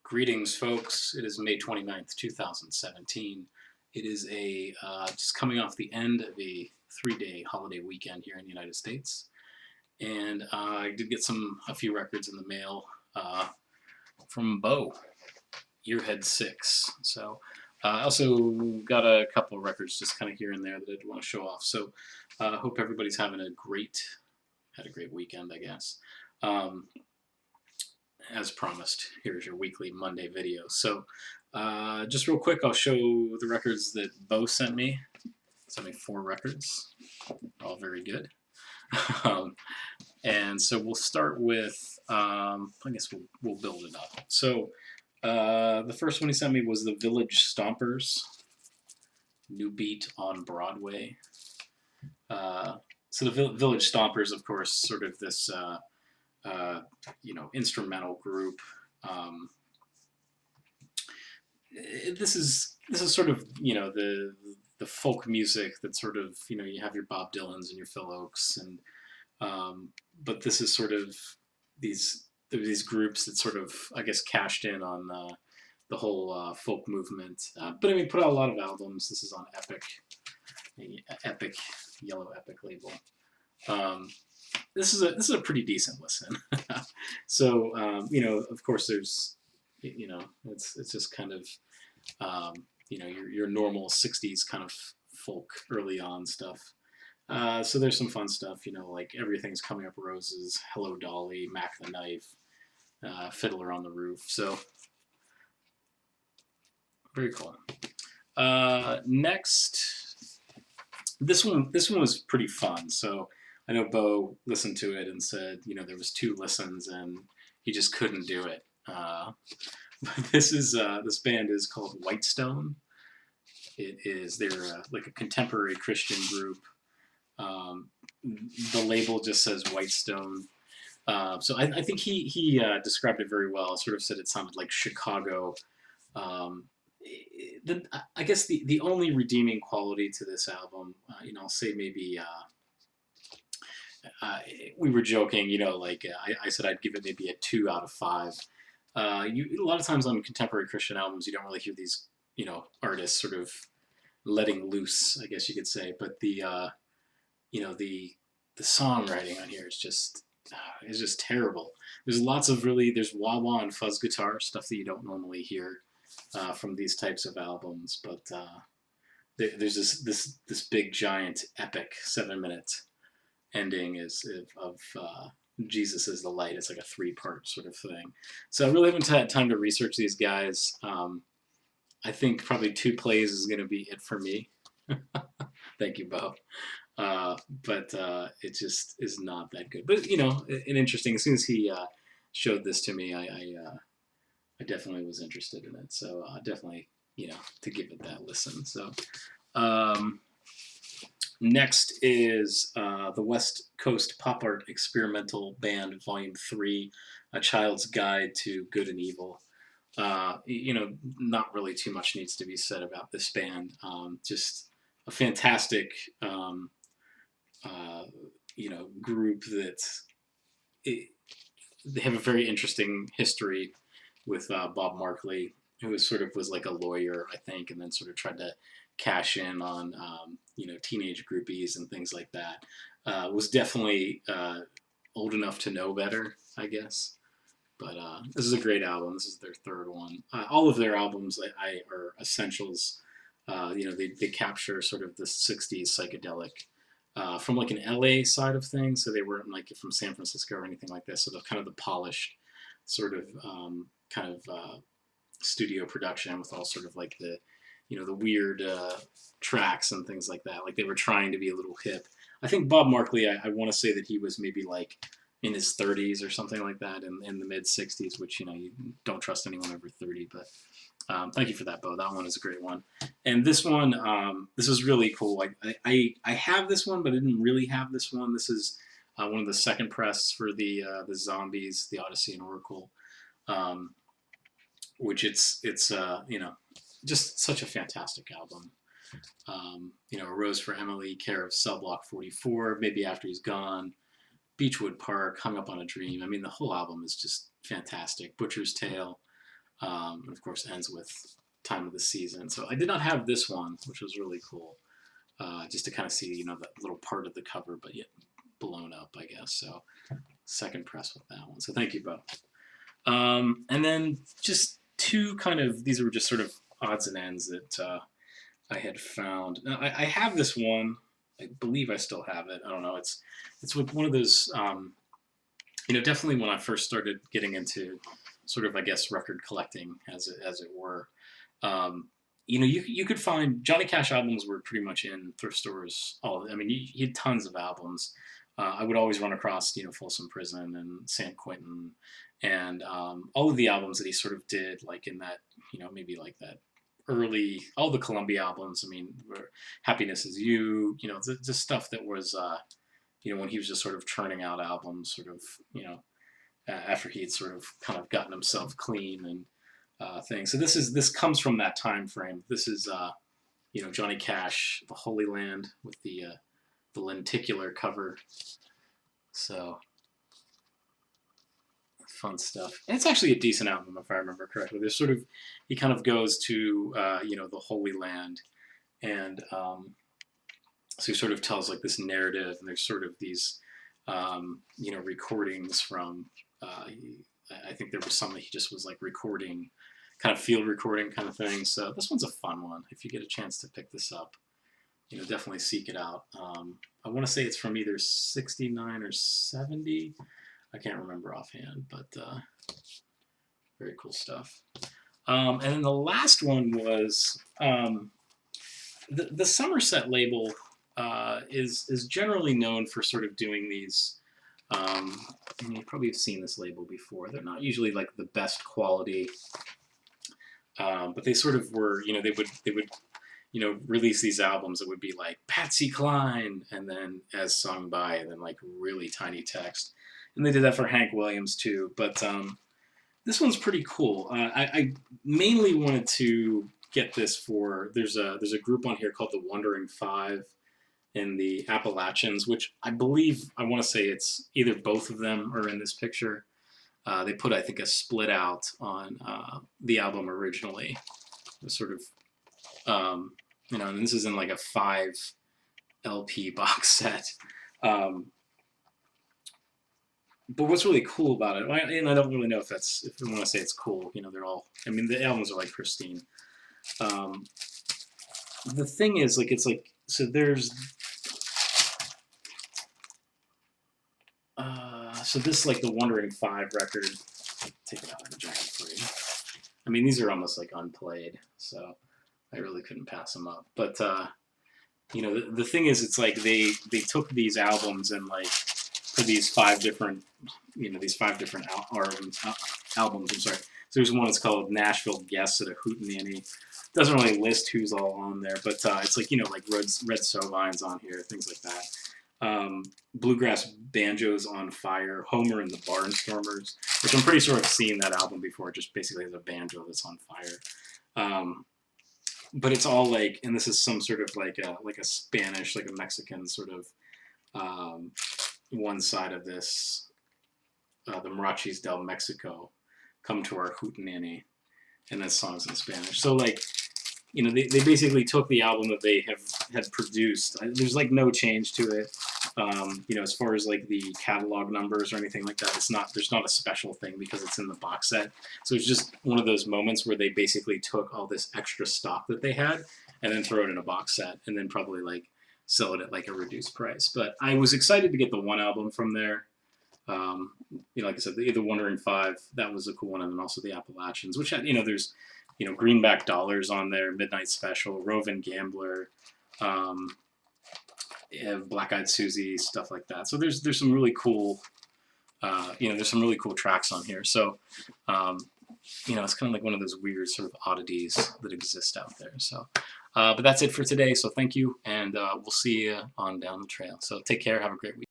Greetings, folks. It is May 29th, 2017. It is just coming off the end of a 3-day holiday weekend here in the United States. And I did get a few records in the mail from Bo Earhead6. So I also got a couple of records just kind of here and there that I want to show off. So I hope everybody's having had a great weekend, I guess. As promised, here's your weekly Monday video. So just real quick, I'll show the records that Bo sent me. Sent me 4 records, all very good. And so we'll start with, I guess we'll build it up. So the first one he sent me was the Village Stompers, new beat on Broadway. So the Village Stompers, of course, sort of this instrumental group. This is sort of the folk music that sort of you have your Bob Dylans and your Phil Ochs, and but this is sort of these groups that sort of, I guess, cashed in on the whole folk movement. But I mean, put out a lot of albums. This is on Epic, Yellow Epic label. This is a pretty decent listen. So of course there's it's just kind of your normal 60s kind of folk early on stuff. So there's some fun stuff, like Everything's Coming Up Roses, Hello Dolly, Mac the Knife, Fiddler on the Roof. So very cool. Next, this one was pretty fun. So I know Bo listened to it and said, there was 2 listens and he just couldn't do it. But this band is called Whitestone. They're like a contemporary Christian group. The label just says Whitestone. So I think he described it very well. Sort of said it sounded like Chicago. I guess the only redeeming quality to this album, I'll say maybe. We were joking, I said I'd give it maybe a 2 out of 5. A lot of times on contemporary Christian albums, you don't really hear these, artists sort of letting loose, I guess you could say. But the songwriting on here is just terrible. There's there's wah-wah and fuzz guitar, stuff that you don't normally hear from these types of albums. But there's this big, giant, epic 7-minute ending of Jesus is the Light. It's like a 3-part sort of thing. So I really haven't had time to research these guys. I think probably 2 plays is going to be it for me. Thank you, Bo. But it just is not that good. But an interesting. As soon as he showed this to me, I definitely was interested in it. So definitely to give it that listen. So. Next is the West Coast Pop Art Experimental Band, Volume 3, A Child's Guide to Good and Evil. Not really too much needs to be said about this band. Just a fantastic, group that they have a very interesting history with Bob Markley, who was like a lawyer, I think, and then sort of tried to cash in on teenage groupies and things like that. Was definitely old enough to know better, I guess. But this is a great album. This is their 3rd one. All of their albums are essentials. They capture sort of the 60s psychedelic from like an LA side of things. So they weren't like from San Francisco or anything like this. So the kind of the polished sort of studio production with all sort of like the the weird tracks and things like that. Like they were trying to be a little hip. I think Bob Markley, I want to say that he was maybe like in his 30s or something like that, in the mid 60s, which you don't trust anyone over 30. But thank you for that, Bo. That one is a great one. And this one, this is really cool. I have this one, but I didn't really have this one. This is one of the second press for the Zombies, the Odyssey and Oracle, which it's just such a fantastic album. A Rose for Emily, care of Cell Block 44, Maybe After He's Gone, Beechwood Park, Hung Up on a Dream. I mean, the whole album is just fantastic. Butcher's Tale, and of course ends with time of the season. So I did not have this one, which was really cool, just to kind of see, that little part of the cover, but yet blown up, I guess. So second press with that one. So thank you, Bo. And then just two kind of, these were just sort of odds and ends that I had found. Now, I have this one. I believe I still have it. I don't know. It's with one of those. Definitely when I first started getting into sort of, I guess, record collecting, as it were. You could find Johnny Cash albums were pretty much in thrift stores. He had tons of albums. I would always run across, Folsom Prison and San Quentin, and all of the albums that he sort of did, like in that, maybe like that early, all the Columbia albums. Happiness Is You, the stuff that was, when he was just sort of churning out albums, sort of, after he had sort of kind of gotten himself clean and things. So this comes from that time frame. This is, Johnny Cash, The Holy Land, with the lenticular cover. So fun stuff. And it's actually a decent album, if I remember correctly. There's sort of, he kind of goes to, the Holy Land, and so he sort of tells like this narrative, and there's sort of these, recordings from, I think there was some that he just was like recording, kind of field recording kind of thing. So this one's a fun one. If you get a chance to pick this up, definitely seek it out. I want to say it's from either 69 or 70. I can't remember offhand, but very cool stuff. And then the last one was the Somerset label is generally known for sort of doing these. You probably have seen this label before. They're not usually like the best quality, but they sort of were. They would release these albums that would be like Patsy Cline, and then as sung by, and then like really tiny text. And they did that for Hank Williams too. But this one's pretty cool. I mainly wanted to get this for, there's a group on here called the Wandering Five in the Appalachians, which I believe, I want to say it's either both of them are in this picture. They put, I think, a split out on the album originally. It was sort of, and this is in like a 5 LP box set. But what's really cool about it, and I don't really know if I want to say it's cool, they're all, the albums are like pristine. The thing is, like, it's like, so there's, so this, like, the Wandering Five record, take it out of the jacket for you. These are almost like unplayed, so I really couldn't pass them up. But, the thing is, it's like they took these albums and, like, for these 5 different, albums, I'm sorry. So there's one that's called Nashville Guests at a Hootenanny. Doesn't really list who's all on there, but it's like, like Red Sovine's on here, things like that. Bluegrass Banjos on Fire, Homer and the Barnstormers, which I'm pretty sure I've seen that album before. It just basically has a banjo that's on fire. But it's all like, and this is some sort of like a Spanish, like a Mexican sort of one side of this, the Mariachis del Mexico come to our hootenanny, and then songs in Spanish. So like, they basically took the album that they had produced. There's like no change to it, as far as like the catalog numbers or anything like that. There's not a special thing because it's in the box set. So it's just one of those moments where they basically took all this extra stock that they had and then throw it in a box set, and then probably like sell it at like a reduced price. But I was excited to get the one album from there. Like I said, the Wandering Five, that was a cool one, and then also the Appalachians, which had, there's, Greenback Dollars on there, Midnight Special, Rovin' Gambler, Black Eyed Susie, stuff like that. So there's some really cool, there's some really cool tracks on here. So, it's kind of like one of those weird sort of oddities that exist out there. So, but that's it for today. So thank you, and we'll see you on down the trail. So take care. Have a great week.